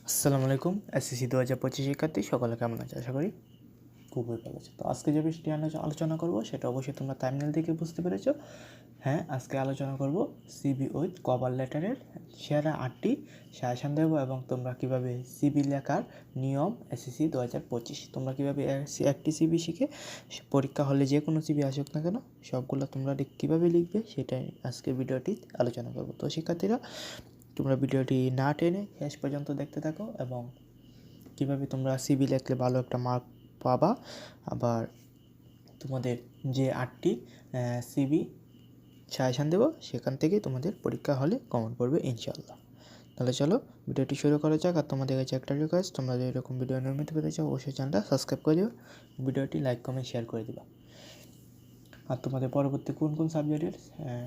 আসসালামু আলাইকুম। এসএসসি 2025 শিক্ষার্থী সকলে কেমন আছে? আশা করি খুবই ভালো আছে। তো আজকে যে বিষয়টি আলোচনা করব সেটা অবশ্যই তোমরা থাম্বনেল দেখে বুঝতে পেরেছো। হ্যাঁ, আজকে আলোচনা করব সিভি উইথ কভার লেটারের সেরা 8টি সাজেশন দেবো এবং তোমরা কিভাবে সিভি লেখার নিয়ম এসএসসি 2025 তোমরা কিভাবে একটি সিভি শিখে পরীক্ষা হলে যে কোনো সিভি আসুক না কেন সবগুলো তোমরা কীভাবে লিখবে সেটাই আজকে ভিডিওটি আলোচনা করব। তো শিক্ষার্থীরা তোমরা ভিডিওটি না টেনে শেষ পর্যন্ত দেখতে থাকো এবং কীভাবে তোমরা সিভি লিখলে ভালো একটা মার্ক পাবা। আবার তোমাদের যে 8টি সিভি সাজেশান দেবো সেখান থেকেই তোমাদের পরীক্ষা হলে কমন পড়বে ইনশাআল্লাহ। তাহলে চলো ভিডিওটি শুরু করা যাক। আর তোমাদের কাছে একটা রিকোয়েস্ট, তোমরা যদি এরকম ভিডিও নিয়মিত পেতে চাও অবশ্যই চ্যানেলটা সাবস্ক্রাইব করে দিও, ভিডিওটি লাইক কমেন্ট শেয়ার করে দিবা। আর তোমাদের পরবর্তী কোন কোন সাবজেক্টের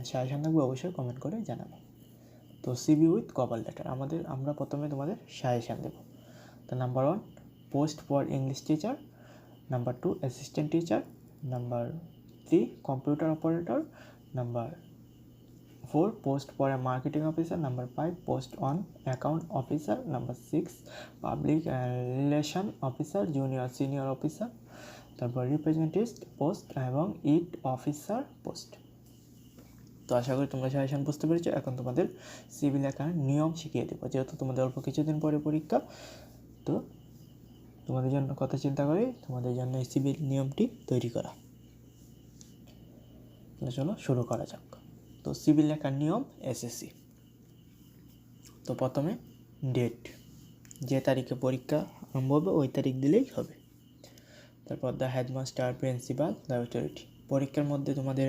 সাজেশান থাকবে অবশ্যই কমেন্ট করে জানাবো। তো সিভি উইথ কভার লেটার আমরা প্রথমে তোমাদের সাজেশান দেব। তো number 1 post for English teacher, number 2 assistant teacher, number 3 computer operator, number 4 post for a marketing officer, number 5 post on account officer, number 6 public relation officer junior senior officer, তারপর representative post এবং ইট officer post. তো আশা করি তোমরা suggestion বুঝতে পেরেছো। এখন তোমাদের CV লেখার নিয়ম শিখিয়ে দেবো, যেহেতু তোমাদের অল্প কিছুদিন পরে পরীক্ষা। তো তোমাদের জন্য কথা চিন্তা করে তোমাদের জন্য এই সিভির নিয়মটি তৈরি করা। চলো শুরু করা যাক। তো সিভি লেখার নিয়ম এসএসসি। তো প্রথমে ডেট, যে তারিখে পরীক্ষা আরম্ভ হবে ওই তারিখ দিলেই হবে। তারপর the headmaster, principal, the authority. পরীক্ষার মধ্যে তোমাদের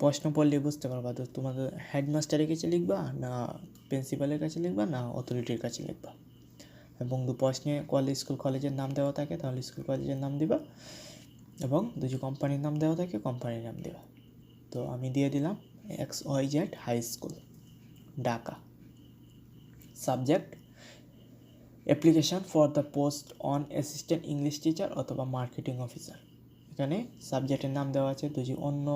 প্রশ্ন পড়লে বুঝতে পারবা তো তোমাদের হেডমাস্টারের কাছে লিখবা না প্রিন্সিপালের কাছে লিখবা না অথরিটির কাছে লিখবা। এবং প্রশ্নে স্কুল কলেজের নাম দেওয়া থাকে তাহলে স্কুল কলেজের নাম দিবা, এবং যদি কোম্পানির নাম দেওয়া থাকে কোম্পানির নাম দিবা। তো আমি দিয়ে দিলাম XYZ high school, Dhaka. Subject application for the post on assistant English teacher অথবা মার্কেটিং অফিসার। এখানে সাবজেক্টের নাম দেওয়া আছে, যদি অন্য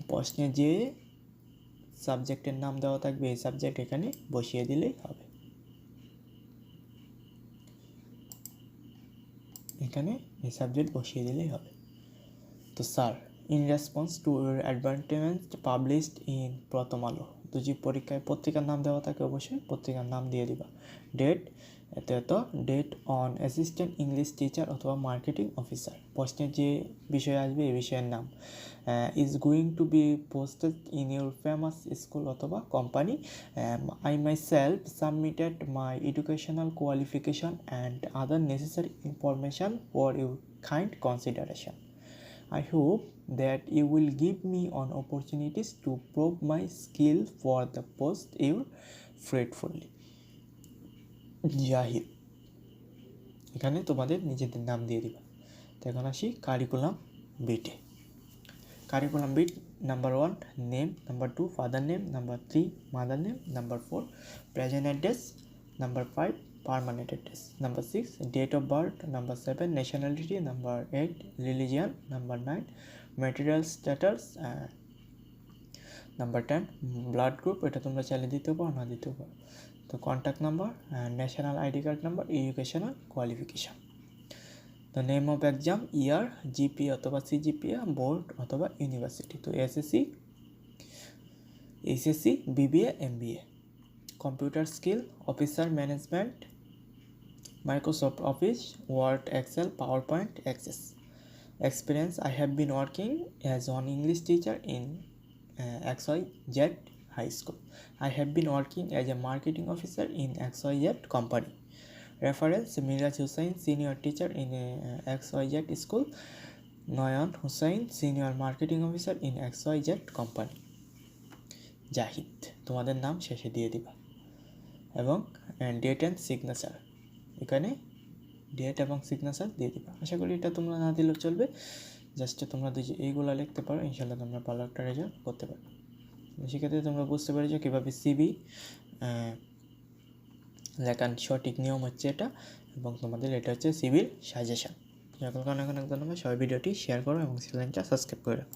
প্রশ্নে যে সাবজেক্টের নাম দেওয়া থাকবে এই সাবজেক্ট এখানে বসিয়ে দিলেই হবে। এখানে এই সাবজেক্ট বসিয়ে দিলেই হবে। তো sir, in response to your advertisement published in প্রথম আলো। যদি পরীক্ষায় পত্রিকার নাম দেওয়া থাকে অবশ্যই পত্রিকার নাম দিয়ে দিবা। ডেট এত date on assistant English teacher অথবা মার্কেটিং অফিসার। প্রশ্নের যে বিষয় আসবে এই বিষয়ের নাম। Is going to be posted in your famous school অথবা company. I myself submitted my educational qualification and other necessary information for your kind consideration. I hope that you will give me an opportunities to prove my skill for the post you faithfully. Zahid. এখানে তোমাদের নিজেদের নাম দিয়ে দিবা। তো এখন আসি curriculum বিটে। Curriculum vitae number 1 name, number 2 father name, number 3 mother name, number 4 present address, number 5 permanent address, number 6 date of birth, number 7 nationality, number 8 religion, number 9 material status, number 10 blood group, এটা তোমরা চাইলে দিতে পারো না দিতে পারো। তো contact number, national ID card number, educational qualification. The name of exam, year, GP অথবা সিজিপিএ, বোর্ড অথবা ইউনিভার্সিটি। তো SSC, HSC, BBA, MBA. Computer skill, officer management, Microsoft Office, Word, Excel, PowerPoint, Access. Experience, I have been working as an English teacher in XYZ High School. I have been working as a marketing officer in XYZ company. Reference, Miraj Hussain, senior teacher in XYZ school. Noyan Hussain, senior marketing officer in XYZ company. Zahid, তোমাদের নাম শেষে দিয়ে দিবা এবং date and signature, এখানে date এবং signature দিয়ে দিবা। আশা করি এটা তোমরা না দিলেও চলবে, জাস্ট তোমরা এইগুলো লিখতে পারো, ইনশাল্লাহ তোমরা ভালো একটা রেজাল্ট করতে পারবে। সেক্ষেত্রে তোমরা বুঝতে পেরেছো কীভাবে সিভি লেখার সঠিক নিয়ম হচ্ছে এটা, এবং তোমাদের এটা হচ্ছে সিভির সাজেশন। সকলকে অনেক অনেক ধন্যবাদ। সবাই ভিডিওটি শেয়ার করো এবং চ্যানেলটা সাবস্ক্রাইব করে রাখো।